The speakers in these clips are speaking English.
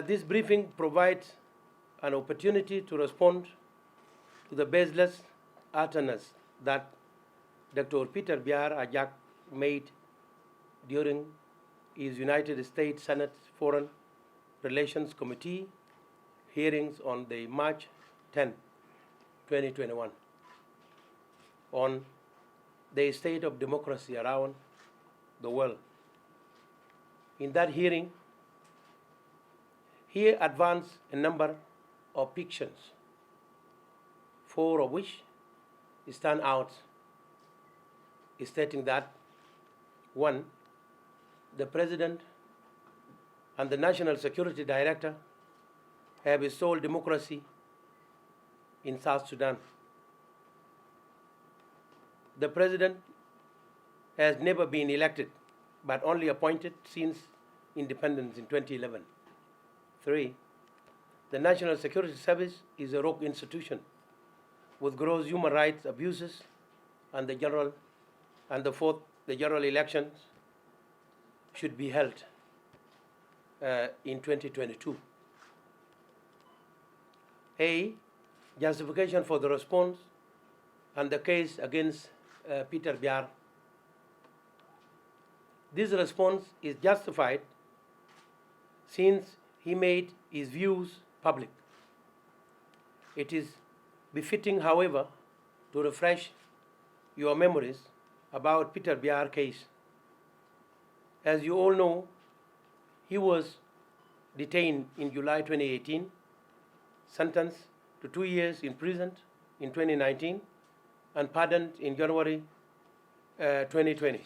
This briefing provides an opportunity to respond to the baseless utterances that Dr. Peter Biyar Ajak made during his United States Senate Foreign Relations Committee hearings on the March 10, 2021, on the state of democracy around the world. In that hearing, he advanced a number of fictions, 4 of which stand out, stating that 1. The President and the National Security Director have installed democracy in South Sudan. The President has never been elected, but only appointed since independence in 2011. 3. The National Security Service is a rogue institution with gross human rights abuses, and the 4th, the general elections should be held in 2022. A. Justification for the response and the case against Peter Biyar. This response is justified since he made his views public. It is befitting, however, to refresh your memories about Peter Biyar case. As you all know, he was detained in July 2018, sentenced to 2 years in prison in 2019, and pardoned in January 2020.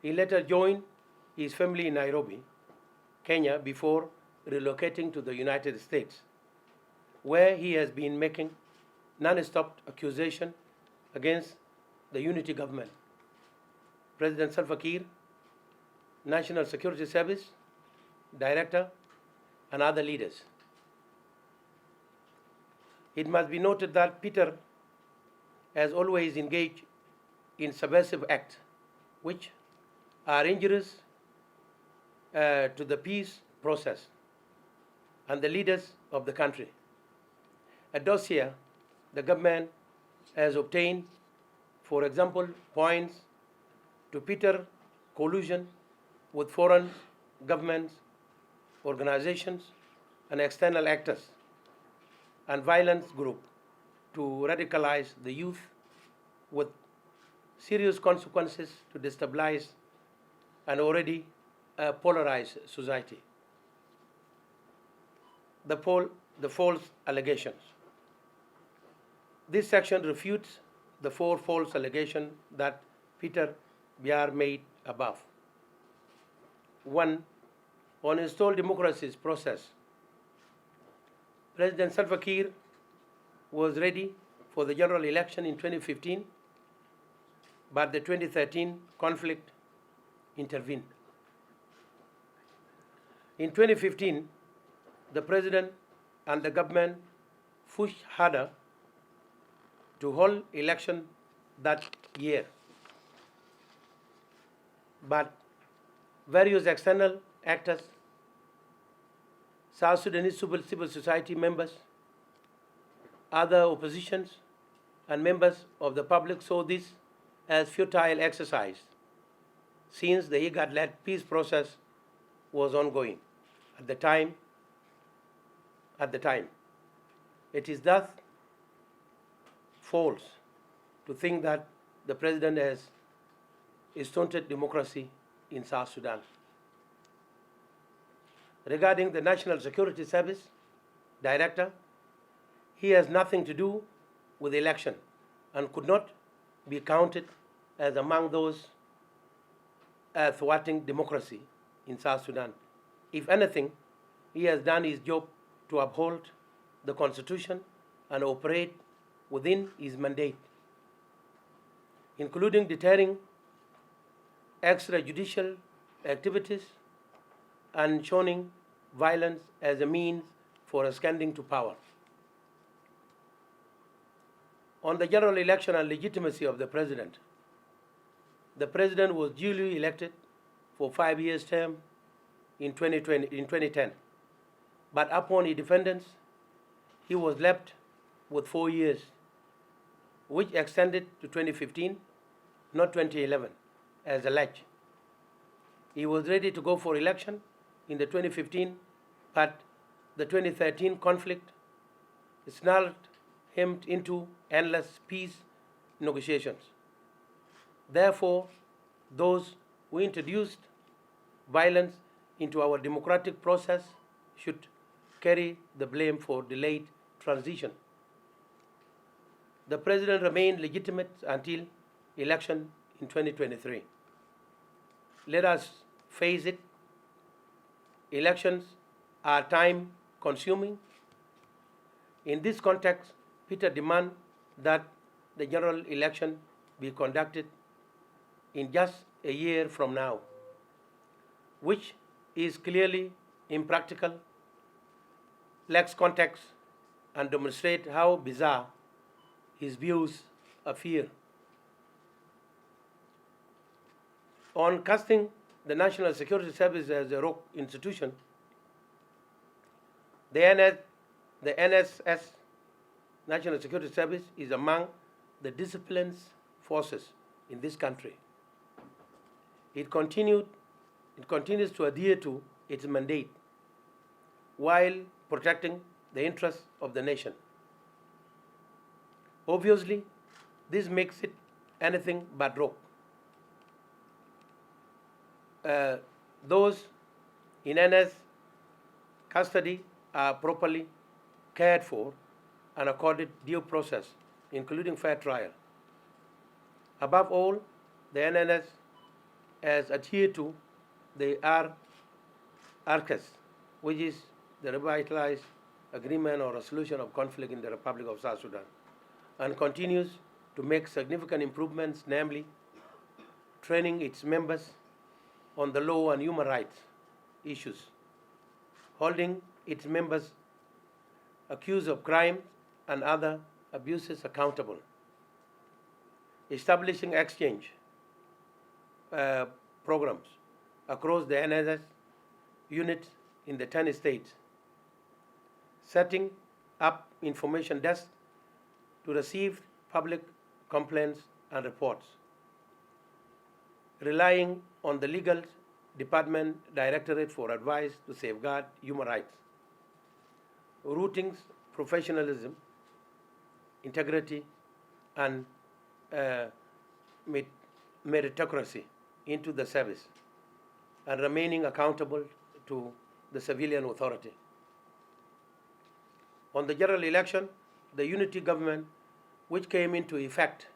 He later joined his family in Nairobi, Kenya, before relocating to the United States, where he has been making non-stop accusation against the unity government, President Sylvakir, National Security Service Director, and other leaders. It must be noted that Peter has always engaged in subversive acts which are injurious to the peace process and the leaders of the country. A dossier the government has obtained, for example, points to Peter collusion with foreign governments, organizations, and external actors, and violence group to radicalize the youth with serious consequences to destabilize an already polarized society. The false allegations. This section refutes the 4 false allegations that Peter Biyar made above. 1. On installed democracy's process, President Sylvakir was ready for the general election in 2015, but the 2013 conflict intervened. In 2015, the President and the government pushed harder to hold election that year, but various external actors, South Sudanese civil society members, other oppositions, and members of the public saw this as futile exercise, since the IGAD-led peace process was ongoing at the time. It is thus false to think that the President has stunted democracy in South Sudan. Regarding the National Security Service Director, he has nothing to do with the election and could not be counted as among those thwarting democracy in South Sudan. If anything, he has done his job to uphold the Constitution and operate within his mandate, including deterring extrajudicial activities and shunning violence as a means for ascending to power. On the general election and legitimacy of the President was duly elected for 5 years term in 2010. But upon independence, he was left with 4 years, which extended to 2015, not 2011, as alleged. He was ready to go for election in the 2015, but the 2013 conflict snarled him into endless peace negotiations. Therefore, those who introduced violence into our democratic process should carry the blame for delayed transition. The president remained legitimate until election in 2023. Let us face it, elections are time consuming. In this context, Peter demands that the general election be conducted in just a year from now, which is clearly impractical, lacks context, and demonstrates how bizarre his views appear. On casting the National Security Service as a rogue institution, the NSS, National Security Service, is among the disciplined forces in this country. It continues to adhere to its mandate while protecting the interests of the nation. Obviously, this makes it anything but rogue. Those in NS custody are properly cared for and accorded due process, including fair trial. Above all, the NNS has adhered to the ARCAS, which is the Revitalized Agreement or Resolution of Conflict in the Republic of South Sudan, and continues to make significant improvements, namely training its members on the law and human rights issues, holding its members accused of crime and other abuses accountable, establishing exchange programs across the NSS units in the 10 states, setting up information desks to receive public complaints and reports, relying on the legal department directorate for advice to safeguard human rights, rooting professionalism, integrity, and meritocracy into the service, and remaining accountable to the civilian authority. On the general election, the unity government, which came into effect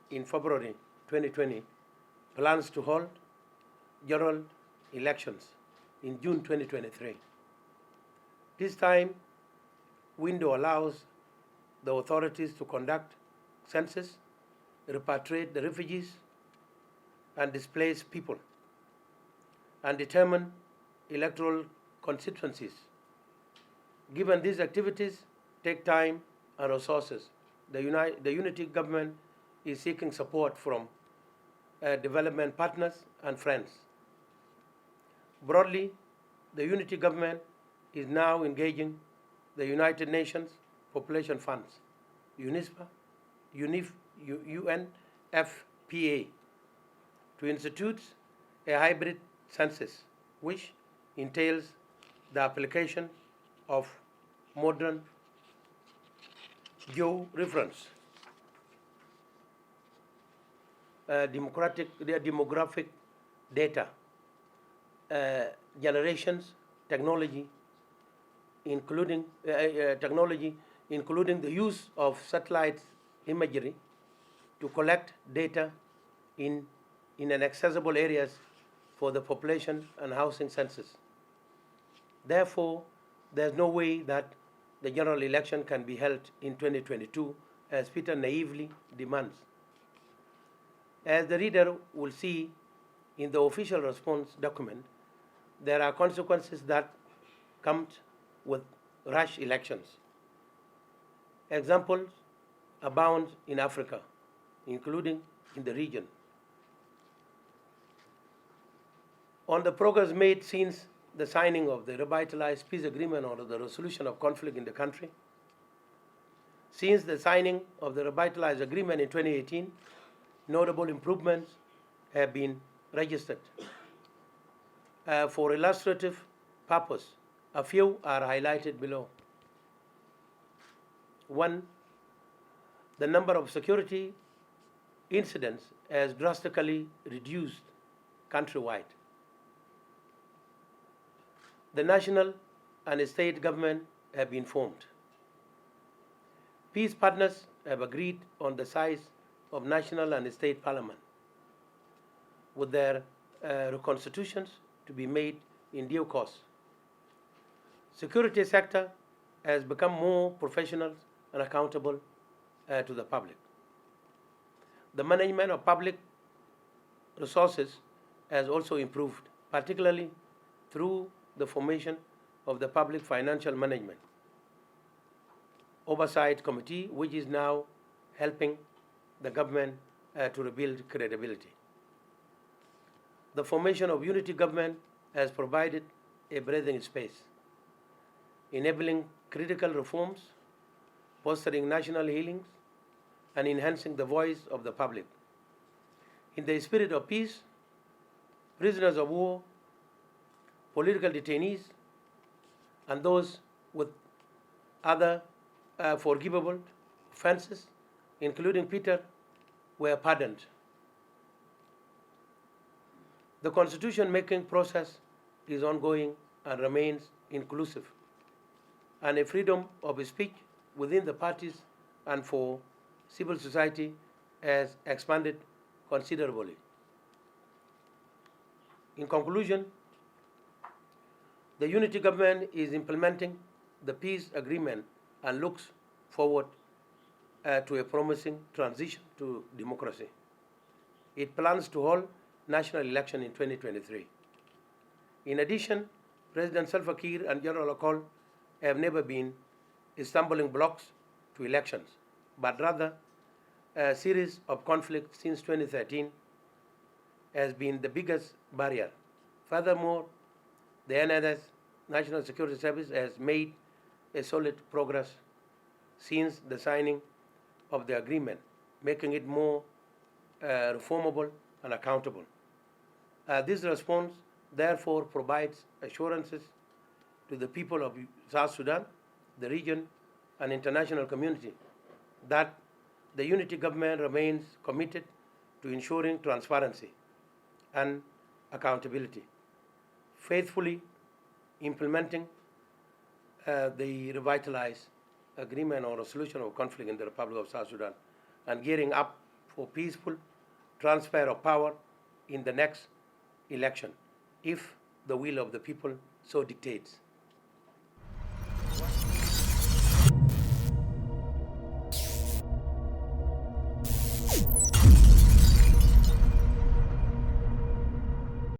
in February 2020, plans to hold general elections in June 2023. This time window allows the authorities to conduct census, repatriate the refugees and displaced people, and determine electoral constituencies. Given these activities take time and resources, the unity government is seeking support from development partners and friends. Broadly, the unity government is now engaging the United Nations Population Funds, UNIFPA, UNFPA, to institute a hybrid census, which entails the application of modern geo-reference, demographic data, generations technology, including the use of satellite imagery to collect data in inaccessible areas for the population and housing census. Therefore, there's no way that the general election can be held in 2022, as Peter naively demands. As the reader will see in the official response document, there are consequences that come with rush elections. Examples abound in Africa, including in the region. On the progress made since the signing of the revitalized peace agreement or the resolution of conflict in the country. Since the signing of the revitalized agreement in 2018, notable improvements have been registered. For illustrative purpose, a few are highlighted below. 1. The number of security incidents has drastically reduced countrywide. The national and state government have been formed. Peace partners have agreed on the size of national and state parliament, with their reconstitutions to be made in due course. Security sector has become more professional and accountable to the public. The management of public resources has also improved, particularly through the formation of the Public Financial Management Oversight Committee, which is now helping the government to rebuild credibility. The formation of unity government has provided a breathing space, enabling critical reforms, fostering national healings, and enhancing the voice of the public. In the spirit of peace, prisoners of war, political detainees, and those with other forgivable offenses, including Peter, were pardoned. The constitution-making process is ongoing and remains inclusive, and a freedom of speech within the parties and for civil society has expanded considerably. In conclusion, the unity government is implementing the peace agreement and looks forward to a promising transition to democracy. It plans to hold national election in 2023. In addition, President Səlfاkir and General Akol have never been stumbling blocks to elections, but rather a series of conflicts since 2013 has been the biggest barrier. Furthermore, the NSS, National Security Service, has made a solid progress since the signing of the agreement, making it more reformable and accountable. This response therefore provides assurances to the people of South Sudan, the region, and international community that the unity government remains committed to ensuring transparency and accountability, faithfully implementing the revitalized agreement or resolution of conflict in the Republic of South Sudan, and gearing up for peaceful transfer of power in the next election, if the will of the people so dictates.